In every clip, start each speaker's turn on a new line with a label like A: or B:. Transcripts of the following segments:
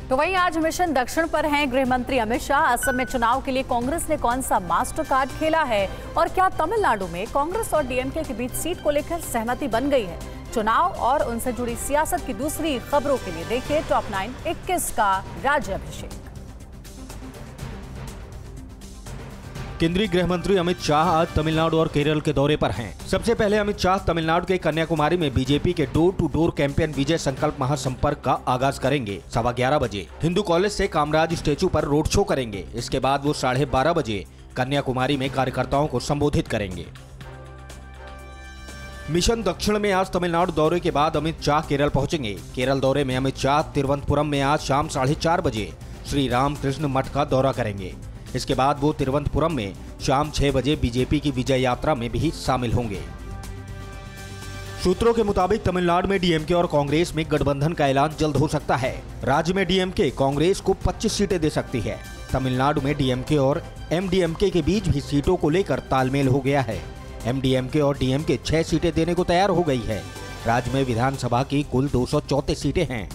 A: तो वहीं आज मिशन दक्षिण पर हैं गृह मंत्री अमित शाह। असम में चुनाव के लिए कांग्रेस ने कौन सा मास्टर कार्ड खेला है और क्या तमिलनाडु में कांग्रेस और डीएमके के बीच सीट को लेकर सहमति बन गई है? चुनाव और उनसे जुड़ी सियासत की दूसरी खबरों के लिए देखिए टॉप 9 21 का राज्याभिषेक।
B: केंद्रीय गृह मंत्री अमित शाह आज तमिलनाडु और केरल के दौरे पर हैं। सबसे पहले अमित शाह तमिलनाडु के कन्याकुमारी में बीजेपी के डोर टू डोर कैंपेन विजय संकल्प महासंपर्क का आगाज करेंगे। 11:15 बजे हिंदू कॉलेज से कामराज स्टेचू पर रोड शो करेंगे। इसके बाद वो 12:30 बजे कन्याकुमारी में कार्यकर्ताओं को संबोधित करेंगे। मिशन दक्षिण में आज तमिलनाडु दौरे के बाद अमित शाह केरल पहुंचेंगे। केरल दौरे में अमित शाह तिरुवनंतपुरम में आज शाम 4:30 बजे श्री रामकृष्ण मठ का दौरा करेंगे। इसके बाद वो तिरुवनंतपुरम में शाम 6 बजे बीजेपी की विजय यात्रा में भी शामिल होंगे। सूत्रों के मुताबिक तमिलनाडु में डीएमके और कांग्रेस में गठबंधन का ऐलान जल्द हो सकता है। राज्य में डीएमके कांग्रेस को 25 सीटें दे सकती है। तमिलनाडु में डीएमके और एमडीएमके के बीच भी सीटों को लेकर तालमेल हो गया है। एमडीएमके और डीएमके 6 सीटें देने को तैयार हो गई है। राज्य में विधानसभा की कुल 234 सीटें हैं।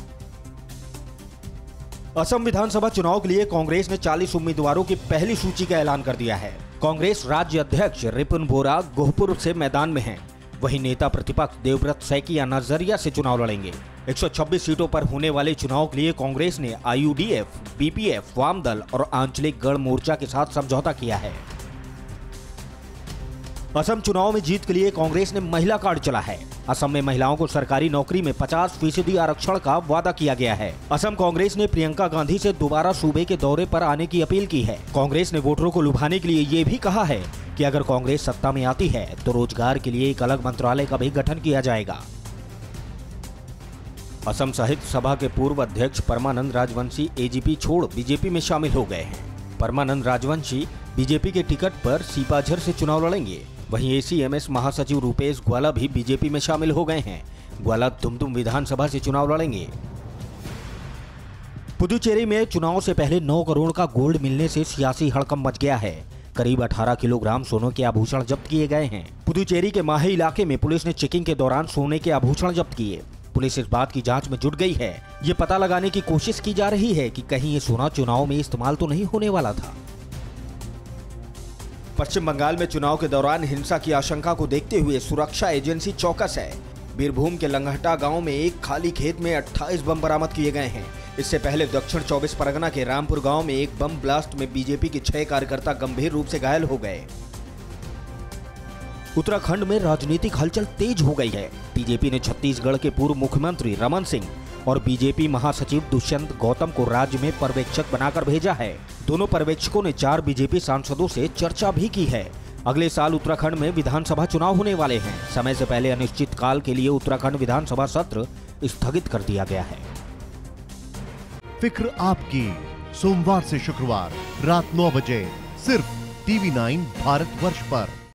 B: असम विधानसभा चुनाव के लिए कांग्रेस ने 40 उम्मीदवारों की पहली सूची का ऐलान कर दिया है। कांग्रेस राज्य अध्यक्ष रिपुन बोरा गोहपुर से मैदान में हैं। वहीं नेता प्रतिपक्ष देवव्रत सैकिया नजरिया से चुनाव लड़ेंगे। 126 सीटों पर होने वाले चुनाव के लिए कांग्रेस ने आईयूडीएफ, बीपीएफ, वाम दल और आंचलिक गण मोर्चा के साथ समझौता किया है। असम चुनाव में जीत के लिए कांग्रेस ने महिला कार्ड चला है। असम में महिलाओं को सरकारी नौकरी में 50% आरक्षण का वादा किया गया है। असम कांग्रेस ने प्रियंका गांधी से दोबारा सूबे के दौरे पर आने की अपील की है। कांग्रेस ने वोटरों को लुभाने के लिए ये भी कहा है कि अगर कांग्रेस सत्ता में आती है तो रोजगार के लिए एक अलग मंत्रालय का भी गठन किया जाएगा। असम साहित्य सभा के पूर्व अध्यक्ष परमानंद राजवंशी एजीपी छोड़ बीजेपी में शामिल हो गए हैं। परमानंद राजवंशी बीजेपी के टिकट पर सीपाझर से चुनाव लड़ेंगे। वहीं एसीएमएस महासचिव रूपेश ग्वाला भी बीजेपी में शामिल हो गए हैं। ग्वाला दुमदुम विधानसभा से चुनाव लड़ेंगे। पुदुचेरी में चुनाव से पहले 9 करोड़ का गोल्ड मिलने से सियासी हड़कंप मच गया है। करीब 18 किलोग्राम सोने के आभूषण जब्त किए गए हैं। पुदुचेरी के माहे इलाके में पुलिस ने चेकिंग के दौरान सोने के आभूषण जब्त किए। पुलिस इस बात की जांच में जुट गई है। ये पता लगाने की कोशिश की जा रही है कि कहीं ये सोना चुनाव में इस्तेमाल तो नहीं होने वाला था। पश्चिम बंगाल में चुनाव के दौरान हिंसा की आशंका को देखते हुए सुरक्षा एजेंसी चौकस है। बीरभूम के लंगहटा गांव में एक खाली खेत में 28 बम बरामद किए गए हैं। इससे पहले दक्षिण 24 परगना के रामपुर गांव में एक बम ब्लास्ट में बीजेपी के 6 कार्यकर्ता गंभीर रूप से घायल हो गए। उत्तराखंड में राजनीतिक हलचल तेज हो गई है। बीजेपी ने छत्तीसगढ़ के पूर्व मुख्यमंत्री रमन सिंह और बीजेपी महासचिव दुष्यंत गौतम को राज्य में पर्यवेक्षक बनाकर भेजा है। दोनों पर्यवेक्षकों ने 4 बीजेपी सांसदों से चर्चा भी की है। अगले साल उत्तराखंड में विधानसभा चुनाव होने वाले हैं। समय से पहले अनिश्चित काल के लिए उत्तराखंड विधानसभा सत्र स्थगित कर दिया गया है।
C: फिक्र आपकी, सोमवार से शुक्रवार रात 9 बजे सिर्फ TV9 भारतवर्ष पर।